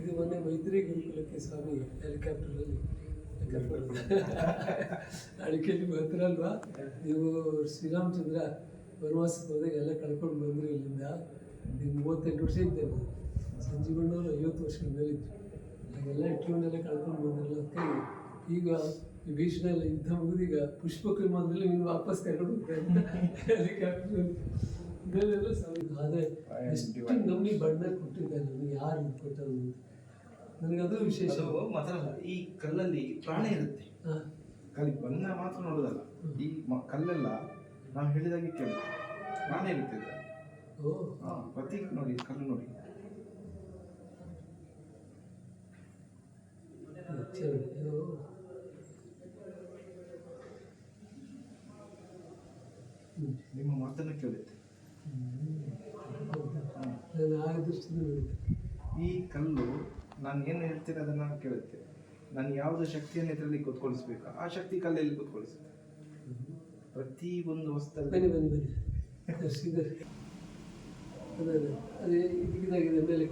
ಇದು ಮೊನ್ನೆ ಮೈತ್ರಿ ಗುರುಕುಲಕ್ಕೆ ಸ್ವಾಮಿ ಹೆಲಿಕಾಪ್ಟರಲ್ಲಿ ಕರ್ಕೊಂಡು ಅಡಿಕೆಯಲ್ಲಿ ಬರ್ತೀರಲ್ವಾ ನೀವು. ಶ್ರೀರಾಮಚಂದ್ರ ವನವಾಸಕ್ಕೆ ಹೋದಾಗ ಎಲ್ಲ ಕಳ್ಕೊಂಡು ಬಂದರು ಇಲ್ಲಿಂದ. ನೀವು 38 ವರ್ಷ ಇದ್ದೆ ನಾನು. ಸಂಜೀವಣ್ಣವರು 50 ವರ್ಷಗಳ ಮೇಲಿದ್ರು. ಹಾಗೆಲ್ಲ ಇಟ್ಕೊಂಡೆಲ್ಲ ಕಳ್ಕೊಂಡು ಬಂದಿರಲ್ಲ. ಅದಕ್ಕಾಗಿ ಈಗ ವಿಭೀಷಣ ಎಲ್ಲ ಯುದ್ಧ ಮುಗಿದೀಗ ಪುಷ್ಪಕ ವಿಮಾನದಲ್ಲಿ ನೀನು ವಾಪಸ್ ಕರ್ಕೊಂಡು ಹೋಗ್ತಾರೆ ಹೆಲಿಕಾಪ್ಟರ್ ಇದೆಲ್ಲ ಸಾವಿರ. ಆದರೆ ಎಷ್ಟು ನಮಗೆ ಬಣ್ಣ ಕೊಟ್ಟಿದ್ದಾರೆ, ನನಗೆ ಯಾರು ಕೊಟ್ಟರು ನನಗದು ವಿಶೇಷ. ಮಾತ್ರ ಈ ಕಲ್ಲಲ್ಲಿ ಪ್ರಾಣ ಇರುತ್ತೆ. ಕಲ್ಲಿ ಬಣ್ಣ ಮಾತ್ರ ನೋಡೋದಲ್ಲ, ಈ ಕಲ್ಲೆಲ್ಲ ನಾವು ಹೇಳಿದಾಗೆ ಕೇಳಿ ಪ್ರಾಣ ಇರುತ್ತೆ. ಪ್ರತಿ ನೋಡಿ ಕಲ್ಲು ನೋಡಿ. ನಿಮ್ಮ ಮಾತನ್ನು ಕೇಳುತ್ತೆ. ಈ ಕಲ್ಲು ನಾನು ಏನು ಹೇಳ್ತೀನಿ ಅದನ್ನು ಕೇಳುತ್ತೆ. ನಾನು ಯಾವುದು ಶಕ್ತಿಯನ್ನು ಇದರಲ್ಲಿ ಕೂತ್ಕೊಳಿಸ್ಬೇಕು, ಆ ಶಕ್ತಿ ಕಲ್ಲಲ್ಲಿ ಕೂತ್ಕೊಳಿಸುತ್ತೆ. ಪ್ರತಿ ಒಂದು ವಸ್ತುದಲ್ಲಿ ಬನ್ನಿ ಬನ್ನಿ ಬನ್ನಿ ಶ್ರೀಧರ್. ಅದೇ ಇದಕ್ಕಿದಾಗಿದೆ ಮೇಲೆ